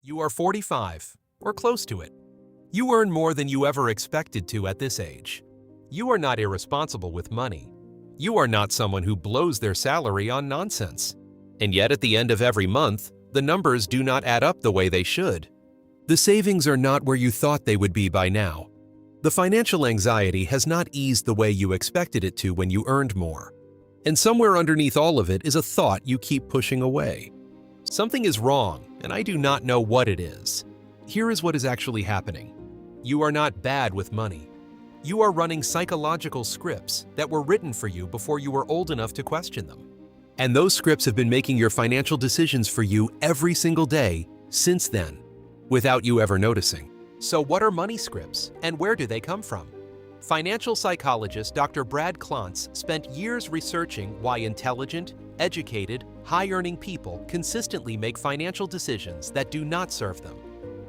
You are 45, or close to it. You earn more than you ever expected to at this age. You are not irresponsible with money. You are not someone who blows their salary on nonsense. And yet at the end of every month, the numbers do not add up the way they should. The savings are not where you thought they would be by now. The financial anxiety has not eased the way you expected it to when you earned more. And somewhere underneath all of it is a thought you keep pushing away. Something is wrong, and I do not know what it is. Here is what is actually happening. You are not bad with money. You are running psychological scripts that were written for you before you were old enough to question them. And those scripts have been making your financial decisions for you every single day since then, without you ever noticing. So what are money scripts, and where do they come from? Financial psychologist Dr. Brad Klontz spent years researching why intelligent, educated, high-earning people consistently make financial decisions that do not serve them.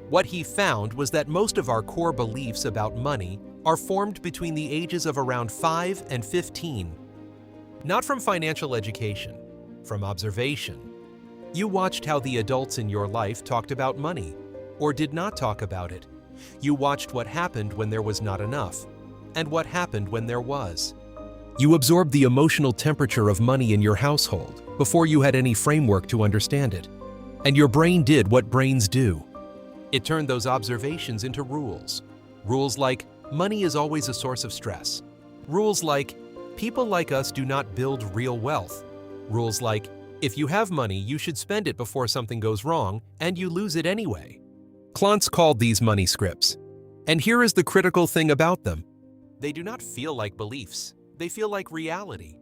What he found was that most of our core beliefs about money are formed between the ages of around 5 and 15. Not from financial education, from observation. You watched how the adults in your life talked about money, or did not talk about it. You watched what happened when there was not enough, and what happened when there was. You absorbed the emotional temperature of money in your household before you had any framework to understand it. And your brain did what brains do. It turned those observations into rules. Rules like, money is always a source of stress. Rules like, people like us do not build real wealth. Rules like, if you have money, you should spend it before something goes wrong, and you lose it anyway. Klontz called these money scripts. And here is the critical thing about them. They do not feel like beliefs. They feel like reality.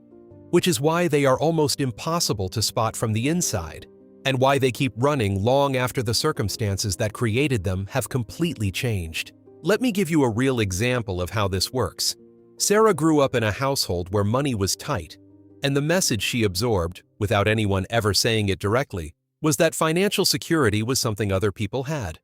Which is why they are almost impossible to spot from the inside, and why they keep running long after the circumstances that created them have completely changed. Let me give you a real example of how this works. Sarah grew up in a household where money was tight, and the message she absorbed, without anyone ever saying it directly, was that financial security was something other people had.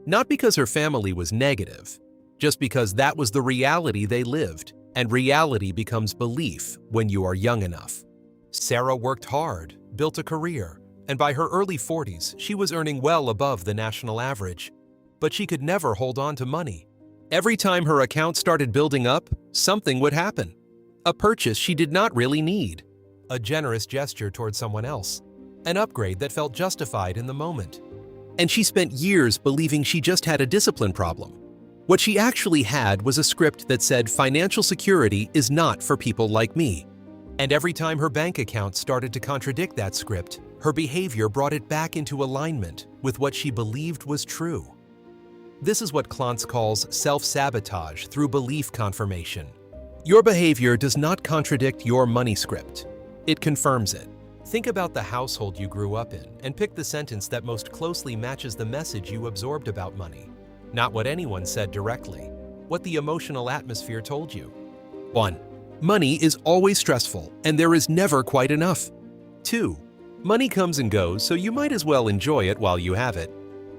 Not because her family was negative, just because that was the reality they lived, and reality becomes belief when you are young enough. Sarah worked hard, built a career, and by her early 40s, she was earning well above the national average. But she could never hold on to money. Every time her account started building up, something would happen. A purchase she did not really need. A generous gesture toward someone else. An upgrade that felt justified in the moment. And she spent years believing she just had a discipline problem. What she actually had was a script that said financial security is not for people like me. And every time her bank account started to contradict that script, her behavior brought it back into alignment with what she believed was true. This is what Klontz calls self-sabotage through belief confirmation. Your behavior does not contradict your money script. It confirms it. Think about the household you grew up in and pick the sentence that most closely matches the message you absorbed about money. Not what anyone said directly, what the emotional atmosphere told you. 1. Money is always stressful, and there is never quite enough. 2. Money comes and goes, so you might as well enjoy it while you have it.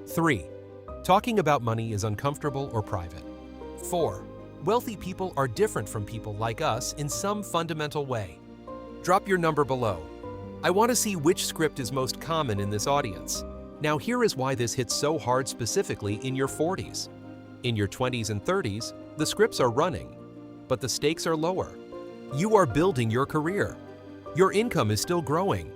3. Talking about money is uncomfortable or private. 4. Wealthy people are different from people like us in some fundamental way. Drop your number below. I want to see which script is most common in this audience. Now here is why this hits so hard specifically in your 40s. In your 20s and 30s, the scripts are running, but the stakes are lower. You are building your career. Your income is still growing.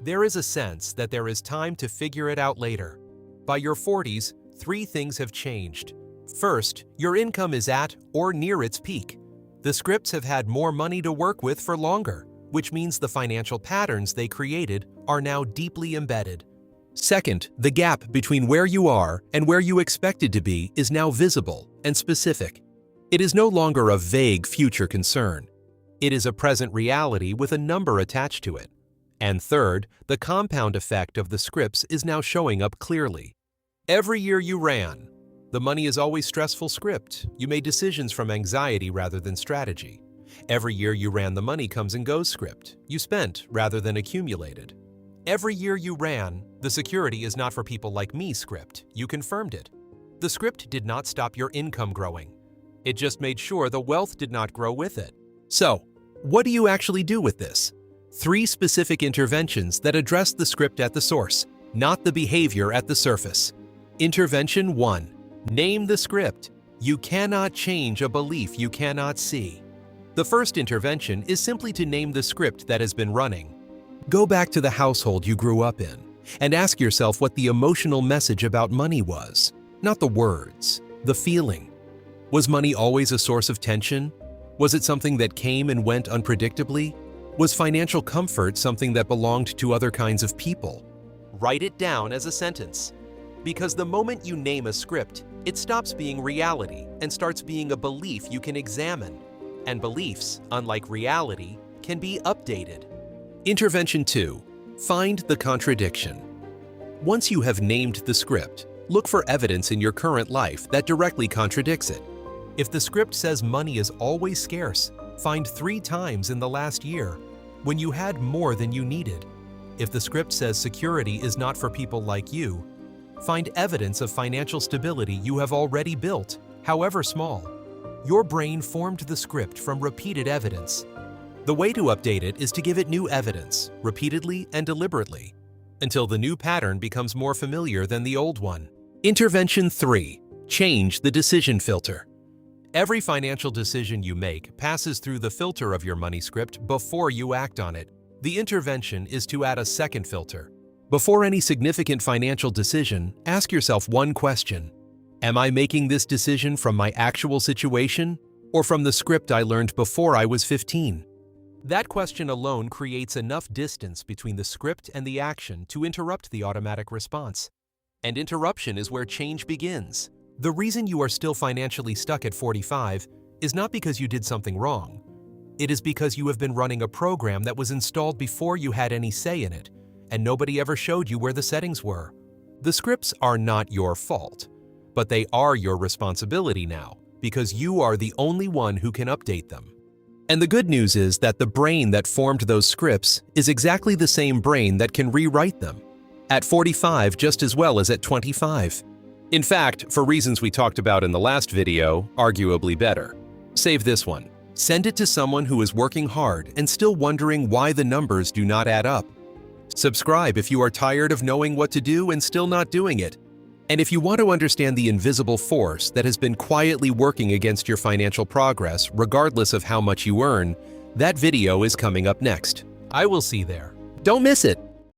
There is a sense that there is time to figure it out later. By your 40s, 3 things have changed. First, your income is at or near its peak. The scripts have had more money to work with for longer, which means the financial patterns they created are now deeply embedded. Second, the gap between where you are and where you expected to be is now visible and specific. It is no longer a vague future concern. It is a present reality with a number attached to it. And third, the compound effect of the scripts is now showing up clearly. Every year you ran. The money is always stressful script. You made decisions from anxiety rather than strategy. Every year you ran the money comes and goes script. You spent rather than accumulated. Every year you ran, the security is not for people like me script. You confirmed it. The script did not stop your income growing. It just made sure the wealth did not grow with it. So, what do you actually do with this? 3 specific interventions that address the script at the source, not the behavior at the surface. Intervention 1. Name the script. You cannot change a belief you cannot see. The first intervention is simply to name the script that has been running. Go back to the household you grew up in and ask yourself what the emotional message about money was. Not the words, the feeling. Was money always a source of tension? Was it something that came and went unpredictably? Was financial comfort something that belonged to other kinds of people? Write it down as a sentence. Because the moment you name a script, it stops being reality and starts being a belief you can examine. And beliefs, unlike reality, can be updated. Intervention 2. Find the contradiction. Once you have named the script, look for evidence in your current life that directly contradicts it. If the script says money is always scarce, find 3 times in the last year when you had more than you needed. If the script says security is not for people like you, find evidence of financial stability you have already built, however small. Your brain formed the script from repeated evidence. The way to update it is to give it new evidence, repeatedly and deliberately, until the new pattern becomes more familiar than the old one. Intervention 3. Change the decision filter. Every financial decision you make passes through the filter of your money script before you act on it. The intervention is to add a second filter. Before any significant financial decision, ask yourself one question. Am I making this decision from my actual situation or from the script I learned before I was 15? That question alone creates enough distance between the script and the action to interrupt the automatic response. And interruption is where change begins. The reason you are still financially stuck at 45 is not because you did something wrong. It is because you have been running a program that was installed before you had any say in it, and nobody ever showed you where the settings were. The scripts are not your fault, but they are your responsibility now, because you are the only one who can update them. And the good news is that the brain that formed those scripts is exactly the same brain that can rewrite them, at 45 just as well as at 25. In fact, for reasons we talked about in the last video, arguably better. Save this one. Send it to someone who is working hard and still wondering why the numbers do not add up. Subscribe if you are tired of knowing what to do and still not doing it. And if you want to understand the invisible force that has been quietly working against your financial progress regardless of how much you earn, that video is coming up next. I will see you there. Don't miss it!